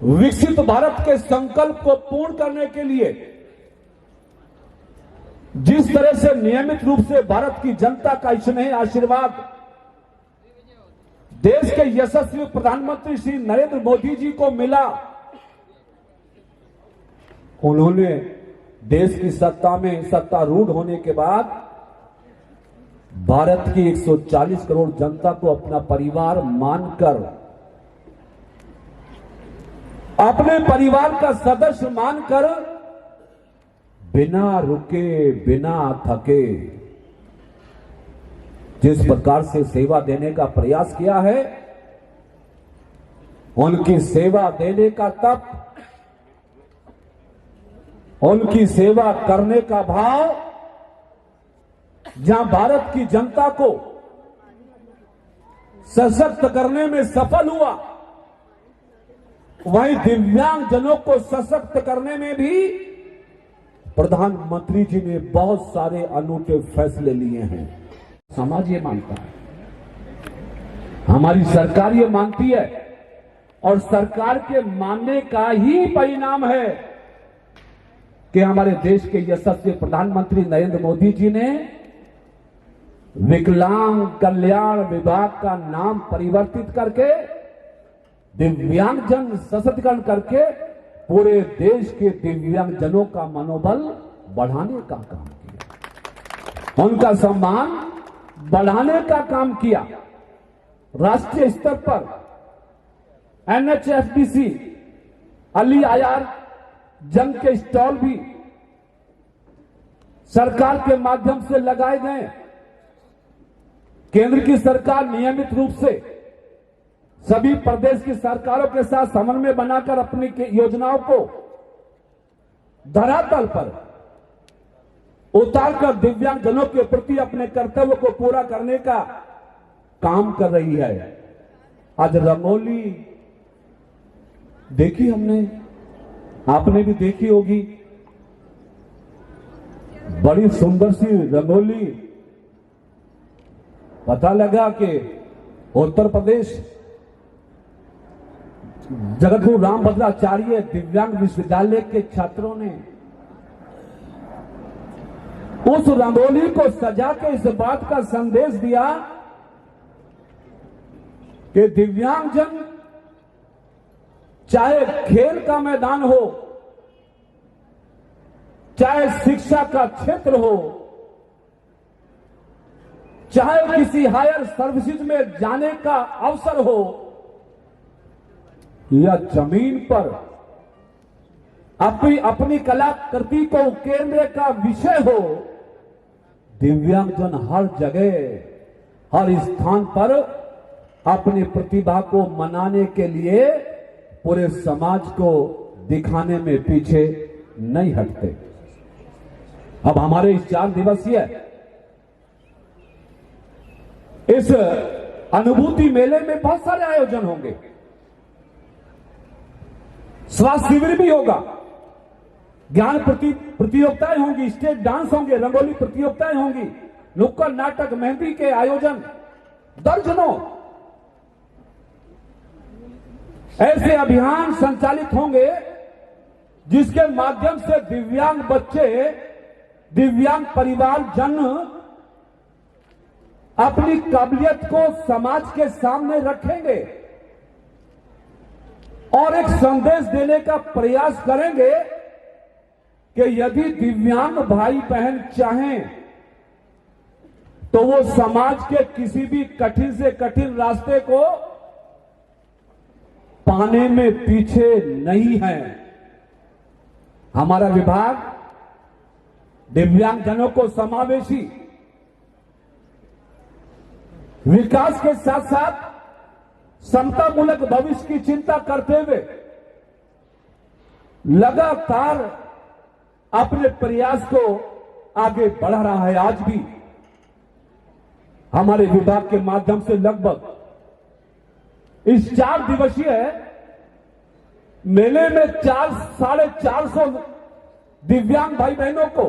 विकसित भारत के संकल्प को पूर्ण करने के लिए जिस तरह से नियमित रूप से भारत की जनता का स्नेह आशीर्वाद देश के यशस्वी प्रधानमंत्री श्री नरेंद्र मोदी जी को मिला, उन्होंने देश की सत्ता में सत्तारूढ़ होने के बाद भारत की 140 करोड़ जनता को अपना परिवार मानकर, अपने परिवार का सदस्य मानकर बिना रुके बिना थके जिस प्रकार से सेवा देने का प्रयास किया है, उनकी सेवा देने का तप, उनकी सेवा करने का भाव जहां भारत की जनता को सशक्त करने में सफल हुआ, वहीं दिव्यांग जनों को सशक्त करने में भी प्रधानमंत्री जी ने बहुत सारे अनूठे फैसले लिए हैं। समाज ये मानता है, हमारी सरकार ये मानती है और सरकार के मानने का ही परिणाम है कि हमारे देश के यशस्वी प्रधानमंत्री नरेंद्र मोदी जी ने विकलांग कल्याण विभाग का नाम परिवर्तित करके दिव्यांगजन सशक्तिकरण करके पूरे देश के दिव्यांगजनों का मनोबल बढ़ाने का काम किया, उनका सम्मान बढ़ाने का काम किया। राष्ट्रीय स्तर पर NHFDC, अली आयार जंग के स्टॉल भी सरकार के माध्यम से लगाए गए। केंद्र की सरकार नियमित रूप से सभी प्रदेश की सरकारों के साथ समन्वय बनाकर अपनी योजनाओं को धरातल पर उतारकर दिव्यांगजनों के प्रति अपने कर्तव्य को पूरा करने का काम कर रही है। आज रंगोली देखी हमने, आपने भी देखी होगी, बड़ी सुंदर सी रंगोली। पता लगा कि उत्तर प्रदेश जगतगुरु रामभद्राचार्य दिव्यांग विश्वविद्यालय के छात्रों ने उस रंगोली को सजा के इस बात का संदेश दिया कि दिव्यांगजन चाहे खेल का मैदान हो, चाहे शिक्षा का क्षेत्र हो, चाहे किसी हायर सर्विसेज में जाने का अवसर हो, या जमीन पर अपनी कलाकृति को उकेरने का विषय हो, दिव्यांगजन हर जगह, हर स्थान पर अपनी प्रतिभा को मनाने के लिए पूरे समाज को दिखाने में पीछे नहीं हटते। अब हमारे इस 4 दिवसीय इस अनुभूति मेले में बहुत सारे आयोजन होंगे। स्वास्थ्य शिविर भी होगा, ज्ञान प्रतियोगिताएं होंगी, स्टेज डांस होंगे, रंगोली प्रतियोगिताएं होंगी, नुक्कड़ नाटक, मेहंदी के आयोजन, दर्जनों ऐसे अभियान संचालित होंगे जिसके माध्यम से दिव्यांग बच्चे, दिव्यांग परिवार जन अपनी काबिलियत को समाज के सामने रखेंगे और एक संदेश देने का प्रयास करेंगे कि यदि दिव्यांग भाई बहन चाहें तो वो समाज के किसी भी कठिन से कठिन रास्ते को पाने में पीछे नहीं है। हमारा विभाग दिव्यांगजनों को समावेशी विकास के साथ साथ समतामूलक भविष्य की चिंता करते हुए लगातार अपने प्रयास को आगे बढ़ा रहा है। आज भी हमारे विभाग के माध्यम से लगभग इस 4 दिवसीय मेले में 450 दिव्यांग भाई बहनों को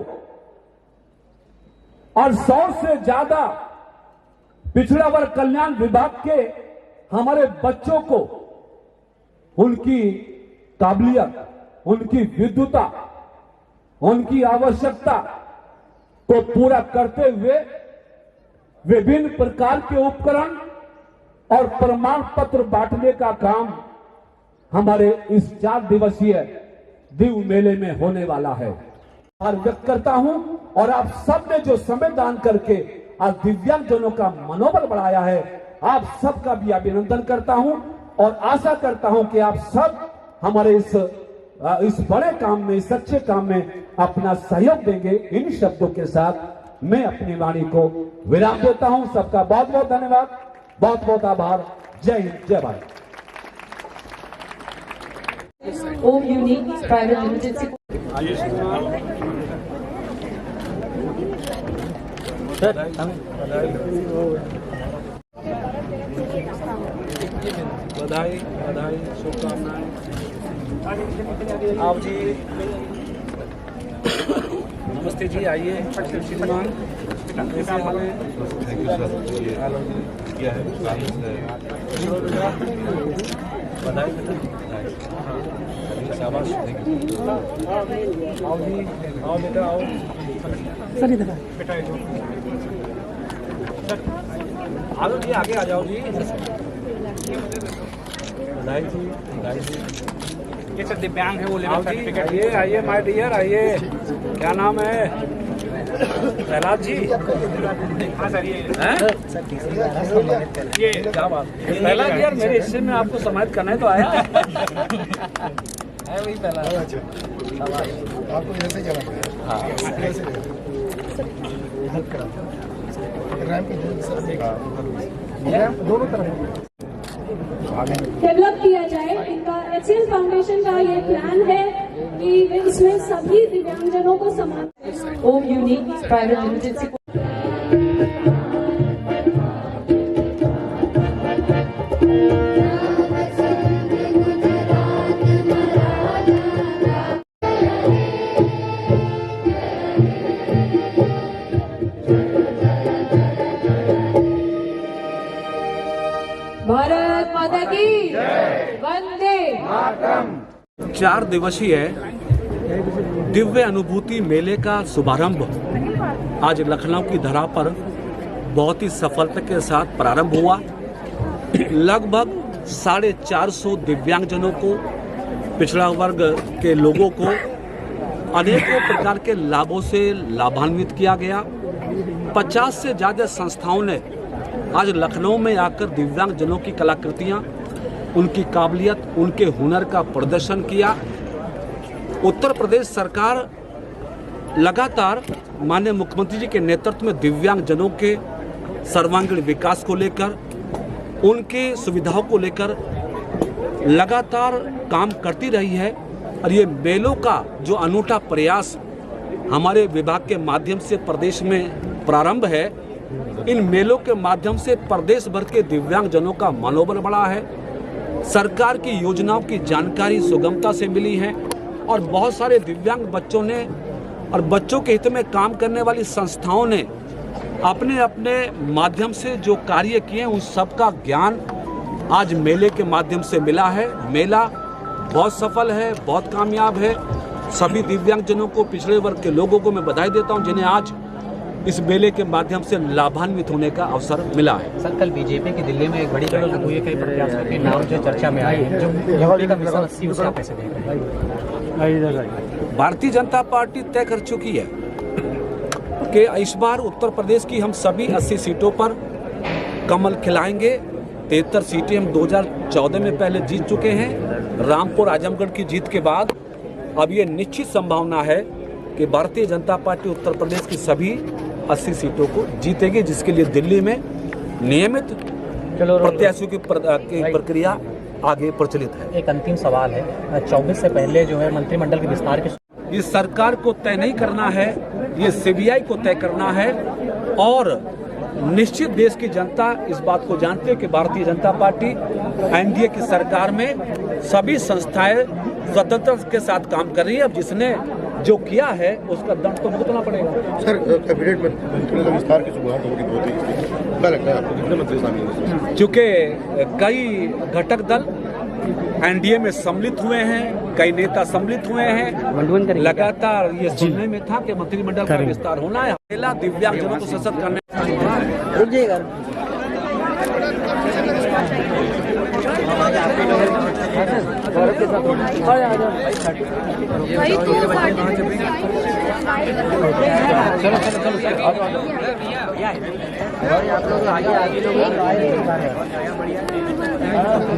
और 100 से ज्यादा पिछड़ा वर्ग कल्याण विभाग के हमारे बच्चों को उनकी काबिलियत, उनकी विद्युता, उनकी आवश्यकता को पूरा करते हुए विभिन्न प्रकार के उपकरण और प्रमाण पत्र बांटने का काम हमारे इस 4 दिवसीय दीव मेले में होने वाला है। और व्यक्त करता हूं और आप सब ने जो समय दान करके आज दिव्यांगजनों का मनोबल बढ़ाया है, आप सबका भी अभिनंदन करता हूं और आशा करता हूं कि आप सब हमारे इस बड़े काम में, इस अच्छे काम में अपना सहयोग देंगे। इन शब्दों के साथ मैं अपनी वाणी को विराम देता हूं। सबका बहुत बहुत धन्यवाद, बहुत बहुत आभार। जय हिंद, जय भारत। ओम यूनिक प्राइवेट लिमिटेड से बधाई बधाई, शुभकामनाएं। आप जी नमस्ते जी, आइए श्रीमान। कैसे हाल है? बधाई शाबाश। आओ जी, आओ बेटा, आओ सर, इधर बेटा, आ जाओ जी, आगे आ जाओ जी। बधाई जी, बधाई जी। ये सर दिव्यांग है, वो ले सर्टिफिकेट। आइए आइए माय डियर, आइए। क्या नाम है? प्रहलाद जी। हाँ सर, ये क्या बात। प्रहलाद यार, मेरे हिस्से में आपको सम्मानित करना है तो आया है वही प्रहलाद। आपको जैसे दोनों तरफ डेवलप किया जाए। इनका HCL फाउंडेशन का ये प्लान है कि इसमें सभी दिव्यांगजनों को समान। ओम यूनिक प्राइवेट लिमिटेड से भारत माता की वंदे मातरम। 4 दिवसीय दिव्य अनुभूति मेले का शुभारंभ आज लखनऊ की धरा पर बहुत ही सफलता के साथ प्रारंभ हुआ लगभग 450 दिव्यांगजनों को, पिछड़ा वर्ग के लोगों को अनेकों प्रकार के लाभों से लाभान्वित किया गया। 50 से ज़्यादा संस्थाओं ने आज लखनऊ में आकर दिव्यांगजनों की कलाकृतियाँ, उनकी काबिलियत, उनके हुनर का प्रदर्शन किया। उत्तर प्रदेश सरकार लगातार माननीय मुख्यमंत्री जी के नेतृत्व में दिव्यांगजनों के सर्वांगीण विकास को लेकर, उनके सुविधाओं को लेकर लगातार काम करती रही है। और ये मेलों का जो अनूठा प्रयास हमारे विभाग के माध्यम से प्रदेश में प्रारंभ है, इन मेलों के माध्यम से प्रदेश भर के दिव्यांगजनों का मनोबल बढ़ा है। सरकार की योजनाओं की जानकारी सुगमता से मिली है और बहुत सारे दिव्यांग बच्चों ने और बच्चों के हित में काम करने वाली संस्थाओं ने अपने अपने माध्यम से जो कार्य किए उस सब का ज्ञान आज मेले के माध्यम से मिला है। मेला बहुत सफल है, बहुत कामयाब है। सभी दिव्यांगजनों को, पिछड़े वर्ग के लोगों को मैं बधाई देता हूं जिन्हें आज इस मेले के माध्यम से लाभान्वित होने का अवसर मिला है। सर, कल बीजेपी की दिल्ली में एक बड़ी बैठक हुई है, कई प्रत्याशियों के नाम जो चर्चा में आए हैं, जो यूपी का मिशन 80 उसका कैसे देख रहे हैं? भारतीय जनता पार्टी तय कर चुकी है कि इस बार उत्तर प्रदेश की हम सभी 80 सीटों पर कमल खिलाएंगे। 73 सीटें हम 2014 में पहले जीत चुके हैं। रामपुर, आजमगढ़ की जीत के बाद अब ये निश्चित संभावना है कि भारतीय जनता पार्टी उत्तर प्रदेश की सभी 80 सीटों को जीतेगी, जिसके लिए दिल्ली में नियमित प्रत्याशियों की प्रक्रिया आगे प्रचलित है। एक अंतिम सवाल है, 24 से पहले जो है मंत्रिमंडल के विस्तार के ये सरकार को तय नहीं करना है, ये सीबीआई को तय करना है। और निश्चित देश की जनता इस बात को जानती है कि भारतीय जनता पार्टी एनडीए की सरकार में सभी संस्थाएं स्वतंत्रता के साथ काम कर रही है। अब जिसने जो किया है उसका दंड तो भुगतना पड़ेगा। सर, कैबिनेट मंत्रियों का विस्तार की शुरुआत होगी 2 तारीख से, क्या लगता है आपको कितने मंत्री शामिल हैं? चूँकि कई घटक दल एनडीए में सम्मिलित हुए हैं, कई नेता सम्मिलित हुए हैं, लगातार ये सुनने में था कि मंत्रिमंडल का विस्तार होना है। पहला दिव्यांगजनों को सशक्त करने चलो